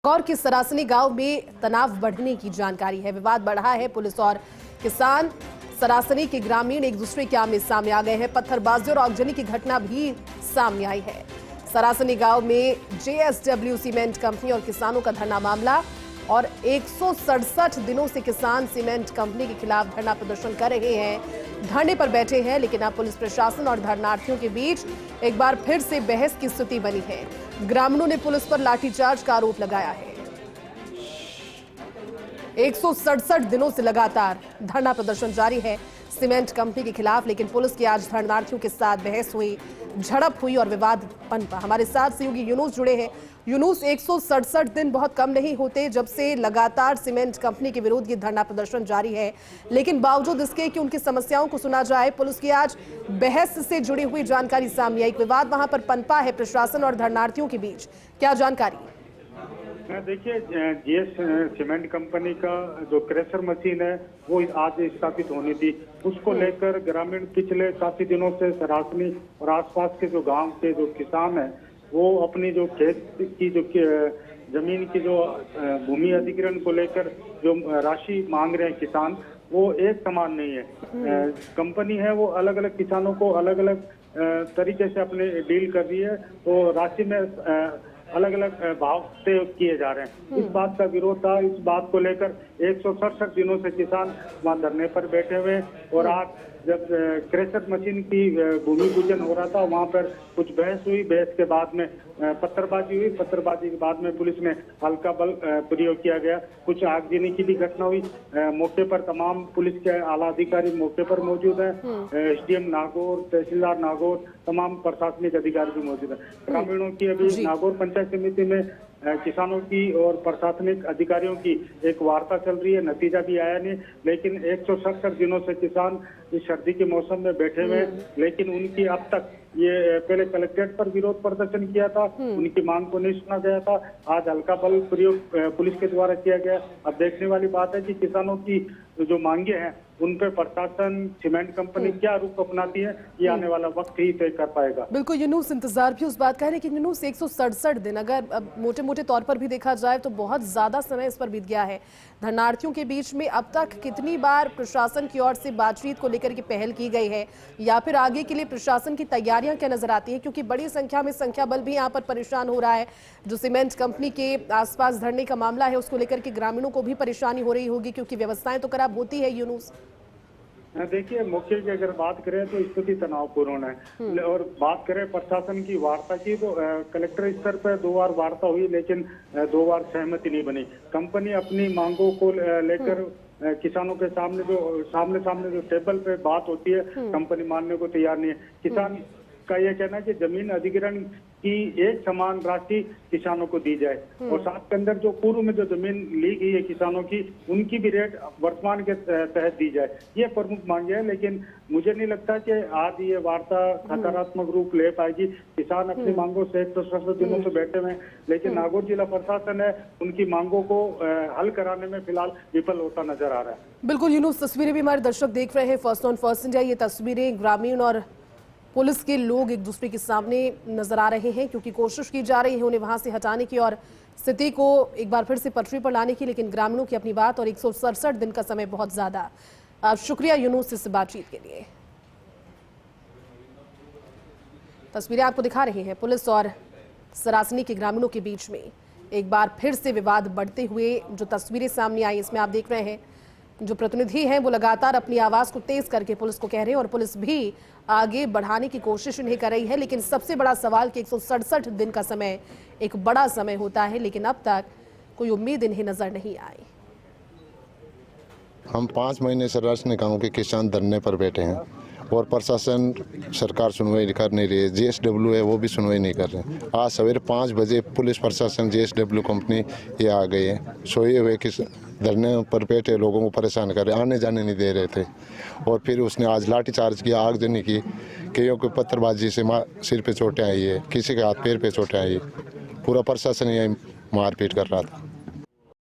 नागौर के सरासनी गांव में तनाव बढ़ने की जानकारी है। विवाद बढ़ा है। पुलिस और किसान सरासनी के ग्रामीण एक दूसरे के आमने सामने आ गए हैं। पत्थरबाजी और आगजनी की घटना भी सामने आई है। सरासनी गांव में JSW सीमेंट कंपनी और किसानों का धरना मामला और 167 दिनों से किसान सीमेंट कंपनी के खिलाफ धरना प्रदर्शन कर रहे हैं, धरने पर बैठे हैं। लेकिन अब पुलिस प्रशासन और धरनार्थियों के बीच एक बार फिर से बहस की स्थिति बनी है। ग्रामीणों ने पुलिस पर लाठीचार्ज का आरोप लगाया है। 167 दिनों से लगातार धरना प्रदर्शन जारी है सीमेंट कंपनी के खिलाफ, लेकिन पुलिस की आज धरनार्थियों के साथ बहस हुई, झड़प हुई और विवाद पनपा। हमारे साथ सहयोगी यूनुस जुड़े हैं। यूनुस, 167 दिन बहुत कम नहीं होते जब से लगातार सीमेंट कंपनी के विरोध ये धरना प्रदर्शन जारी है, लेकिन बावजूद इसके कि उनकी समस्याओं को सुना जाए, पुलिस की आज बहस से जुड़ी हुई जानकारी सामने आई। एक विवाद वहां पर पनपा है प्रशासन और धरनार्थियों के बीच, क्या जानकारी? देखिए, जीएस सीमेंट कंपनी का जो क्रेशर मशीन है वो आज स्थापित होनी थी। उसको लेकर ग्रामीण पिछले काफी दिनों से सरासनी और आसपास के जो गांव के जो किसान हैं वो अपनी जो खेत की जो जमीन की जो भूमि अधिग्रहण को लेकर जो राशि मांग रहे हैं किसान, वो एक समान नहीं है। कंपनी है वो अलग अलग किसानों को अलग अलग तरीके से अपने डील कर रही है, तो राशि में अलग अलग भाव तय किए जा रहे हैं। इस बात का विरोध था। इस बात को लेकर 167 दिनों से किसान वहां धरने पर बैठे हुए, और आज जब क्रेशर मशीन की भूमि पूजन हो रहा था वहां पर कुछ बहस हुई। बहस के बाद में पत्थरबाजी हुई। पत्थरबाजी के बाद में पुलिस ने हल्का बल प्रयोग किया गया। कुछ आगजनी की भी घटना हुई। मौके पर तमाम पुलिस के आला अधिकारी मौके पर मौजूद है। SDM नागौर, तहसीलदार नागौर, तमाम प्रशासनिक अधिकारी भी मौजूद है। ग्रामीणों की अभी नागौर पंचायत समिति में किसानों की और प्रशासनिक अधिकारियों की एक वार्ता चल रही है। नतीजा भी आया नहीं, लेकिन 167 दिनों से किसान इस सर्दी के मौसम में बैठे हुए, लेकिन उनकी अब तक ये पहले कलेक्ट्रेट पर विरोध प्रदर्शन किया था, उनकी मांग को नहीं सुना गया था। आज हल्का बल प्रयोग पुलिस के द्वारा किया गया। अब देखने वाली बात है कि किसानों की जो मांगे हैं उन पर प्रशासन, सीमेंट कंपनी क्या रुख अपनाती है, ये आने वाला वक्त ही तय कर पाएगा। बिल्कुल यूनुस, इंतजार भी उस बात का है, लेकिन यूनुस 167 दिन अगर मोटे मोटे तौर पर भी देखा जाए तो बहुत ज्यादा समय इस पर बीत गया है। धरनार्थियों के बीच में अब तक कितनी बार प्रशासन की ओर से बातचीत को लेकर के पहल की गई है, या फिर आगे के लिए प्रशासन की तैयारियां क्या नजर आती है? क्योंकि बड़ी संख्या में संख्या बल भी यहाँ पर परेशान हो रहा है। जो सीमेंट कंपनी के आसपास धरने का मामला है उसको लेकर के ग्रामीणों को भी परेशानी हो रही होगी, क्योंकि व्यवस्थाएं तो खराब होती है। यूनुस, देखिए, मौके की अगर बात करें तो स्थिति तनावपूर्ण है, और बात करें प्रशासन की वार्ता की तो कलेक्टर स्तर पर 2 बार वार्ता हुई, लेकिन 2 बार सहमति नहीं बनी। कंपनी अपनी मांगों को लेकर किसानों के सामने जो टेबल पे बात होती है, कंपनी मानने को तैयार नहीं है। किसान का ये कहना है कि जमीन अधिग्रहण की एक समान राशि किसानों को दी जाए, और साथ के अंदर जो पूर्व में जो जमीन ली गई है किसानों की, उनकी भी रेट वर्तमान के तहत दी जाए। ये प्रमुख मांगे हैं, लेकिन मुझे नहीं लगता कि आज ये वार्ता सकारात्मक रूप ले पाएगी। किसान अपनी मांगों से 167 दिनों से बैठे हुए हैं, लेकिन नागौर जिला प्रशासन है उनकी मांगों को हल कराने में फिलहाल विफल होता नजर आ रहा है। बिल्कुल यूनुस, तस्वीरें भी हमारे दर्शक देख रहे हैं फर्स्ट ऑन फर्स्ट इंडिया। ये तस्वीरें ग्रामीण और पुलिस के लोग एक दूसरे के सामने नजर आ रहे हैं, क्योंकि कोशिश की जा रही है उन्हें वहां से हटाने की और स्थिति को एक बार फिर से पटरी पर लाने की, लेकिन ग्रामीणों की अपनी बात और 167 दिन का समय बहुत ज्यादा। शुक्रिया यूनुस इस बातचीत के लिए। तस्वीरें आपको दिखा रहे हैं पुलिस और सरासनी के ग्रामीणों के बीच में एक बार फिर से विवाद बढ़ते हुए जो तस्वीरें सामने आई, इसमें आप देख रहे हैं जो प्रतिनिधि हैं वो लगातार अपनी आवाज को तेज करके पुलिस को कह रहे हैं, और पुलिस भी आगे बढ़ाने की कोशिश नहीं कर रही है। लेकिन सबसे बड़ा सवाल कि 167 दिन का समय एक बड़ा समय होता है, लेकिन अब तक कोई उम्मीद इन्हें नजर नहीं आई। हम 5 महीने से राजस्थान गांव के किसान धरने पर बैठे हैं, और प्रशासन, सरकार सुनवाई कर नहीं रही है। JSW है वो भी सुनवाई नहीं कर रहे। आज सवेरे 5 बजे पुलिस प्रशासन JSW कंपनी ये आ गई है। सोए हुए किस धरने पर बैठे लोगों को परेशान कर रहे, आने जाने नहीं दे रहे थे, और फिर उसने आज लाठीचार्ज किया, आगजनी की, कईयों को पत्थरबाजी से सिर पे चोटें आई है, किसी के हाथ पैर पे चोटें आई है। पूरा प्रशासन यही मारपीट कर रहा था।